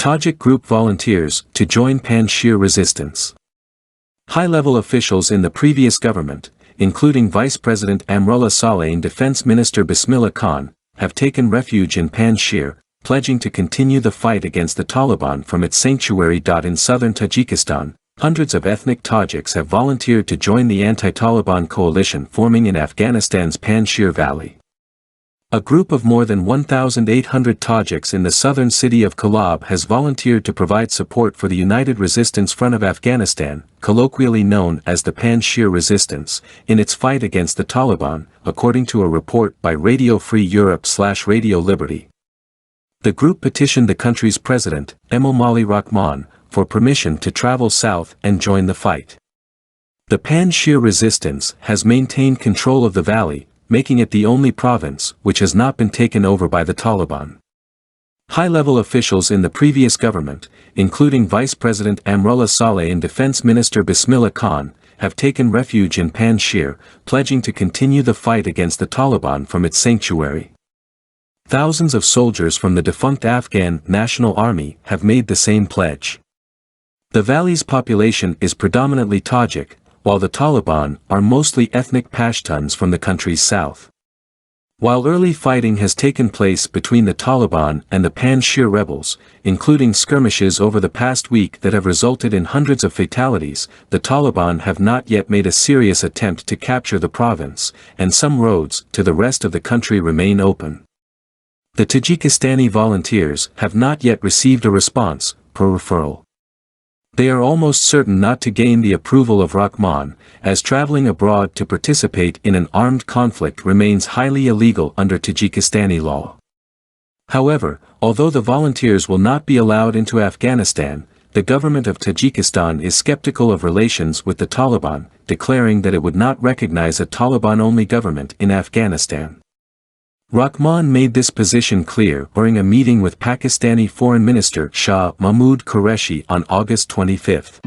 Tajik group volunteers to join Panjshir resistance. High-level officials in the previous government, including Vice President Amrullah Saleh and Defense Minister Bismillah Khan, have taken refuge in Panjshir, pledging to continue the fight against the Taliban from its sanctuary. In southern Tajikistan, hundreds of ethnic Tajiks have volunteered to join the anti-Taliban coalition forming in Afghanistan's Panjshir Valley. A group of more than 1,800 Tajiks in the southern city of Kulob has volunteered to provide support for the United Resistance Front of Afghanistan, colloquially known as the Panjshir Resistance, in its fight against the Taliban, according to a report by Radio Free Europe/Radio Liberty. The group petitioned the country's president, Emomali Rahmon, for permission to travel south and join the fight. The Panjshir Resistance has maintained control of the valley, making it the only province which has not been taken over by the Taliban. High-level officials in the previous government, including Vice President Amrullah Saleh and Defense Minister Bismillah Khan, have taken refuge in Panjshir, pledging to continue the fight against the Taliban from its sanctuary. Thousands of soldiers from the defunct Afghan National Army have made the same pledge. The valley's population is predominantly Tajik, while the Taliban are mostly ethnic Pashtuns from the country's south. While early fighting has taken place between the Taliban and the Panjshir rebels, including skirmishes over the past week that have resulted in hundreds of fatalities, the Taliban have not yet made a serious attempt to capture the province, and some roads to the rest of the country remain open. The Tajikistani volunteers have not yet received a response, per referral. They are almost certain not to gain the approval of Rahmon, as traveling abroad to participate in an armed conflict remains highly illegal under Tajikistani law. However, although the volunteers will not be allowed into Afghanistan, the government of Tajikistan is skeptical of relations with the Taliban, declaring that it would not recognize a Taliban-only government in Afghanistan. Rahmon made this position clear during a meeting with Pakistani Foreign Minister Shah Mahmood Qureshi on August 25.